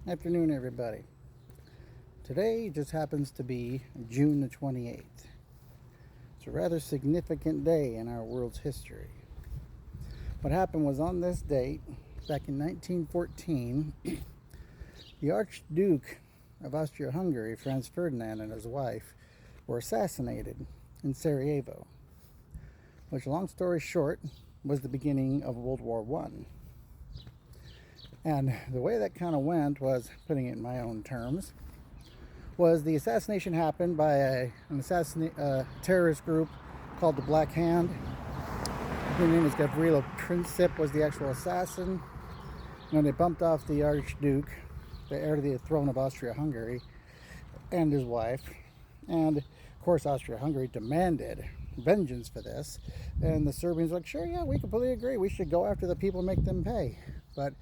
Afternoon, everybody. Today just happens to be June the 28th. It's a rather significant day in our world's history. What happened was on this date, back in 1914, the Archduke of Austria-Hungary, Franz Ferdinand, and his wife were assassinated in Sarajevo, which, long story short, was the beginning of World War I. And the way that kind of went was, putting it in my own terms, was the assassination happened by a terrorist group called the Black Hand. His name is Gavrilo Princip, was the actual assassin. And they bumped off the Archduke, the heir to the throne of Austria-Hungary, and his wife. And of course, Austria-Hungary demanded vengeance for this. And the Serbians were like, sure, yeah, we completely agree. We should go after the people and make them pay. But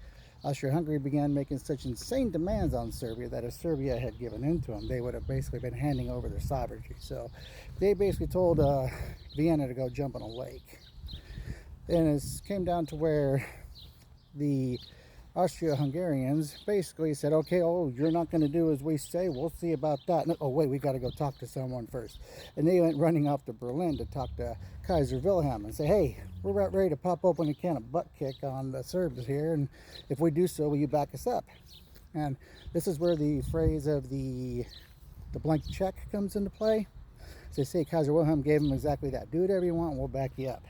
Austria-Hungary began making such insane demands on Serbia that if Serbia had given in to them, they would have basically been handing over their sovereignty. So they basically told Vienna to go jump in a lake. And it came down to where the Austro-Hungarians basically said, okay, oh, you're not going to do as we say, we'll see about that. No, oh, wait, we got to go talk to someone first. And they went running off to Berlin to talk to Kaiser Wilhelm and say, hey, we're about ready to pop open a can of butt kick on the Serbs here, and if we do so, will you back us up? And this is where the phrase of the blank check comes into play. So they say Kaiser Wilhelm gave them exactly that. Do whatever you want, we'll back you up.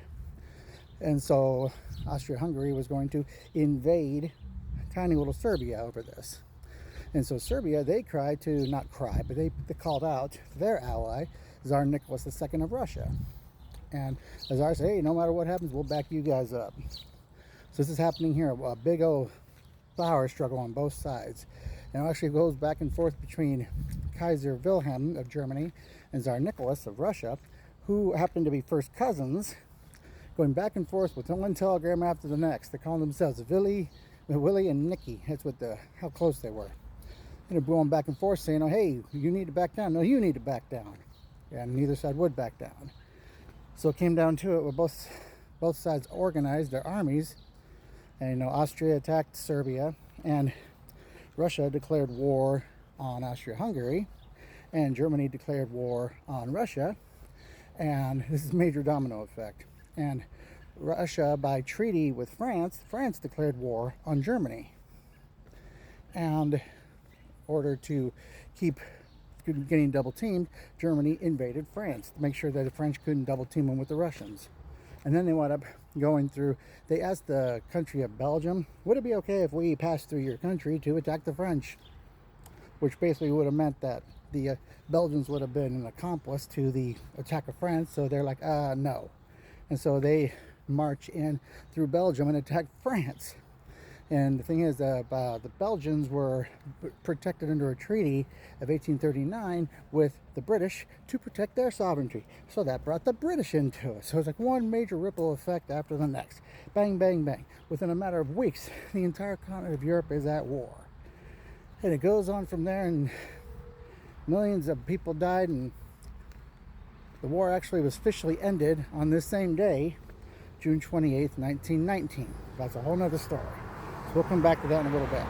And so Austria-Hungary was going to invade tiny little Serbia over this. And so Serbia, they cried to, not cry, but they called out their ally, Tsar Nicholas II of Russia. And the Tsar said, hey, no matter what happens, we'll back you guys up. So this is happening here, a big old power struggle on both sides. And it actually goes back and forth between Kaiser Wilhelm of Germany and Tsar Nicholas of Russia, who happened to be first cousins, going back and forth with one telegram after the next. They call themselves Willie and Nicky. That's how close they were. And they're going back and forth saying, oh, hey, you need to back down. No, you need to back down. And neither side would back down. So it came down to it where both sides organized their armies. And Austria attacked Serbia, and Russia declared war on Austria-Hungary, and Germany declared war on Russia. And this is a major domino effect. And Russia, by treaty with France declared war on Germany. And in order to keep getting double teamed, Germany invaded France to make sure that the French couldn't double team them with the Russians. And then they wound up going through, they asked the country of Belgium, would it be okay if we passed through your country to attack the French? Which basically would have meant that the Belgians would have been an accomplice to the attack of France. So they're like, no. And so they march in through Belgium and attack France. And the thing is, the Belgians were protected under a treaty of 1839 with the British to protect their sovereignty. So that brought the British into it. So it's like one major ripple effect after the next. Bang, bang, bang. Within a matter of weeks, the entire continent of Europe is at war. And it goes on from there, and millions of people died, and the war actually was officially ended on this same day, June 28th, 1919. That's a whole nother story. So we'll come back to that in a little bit.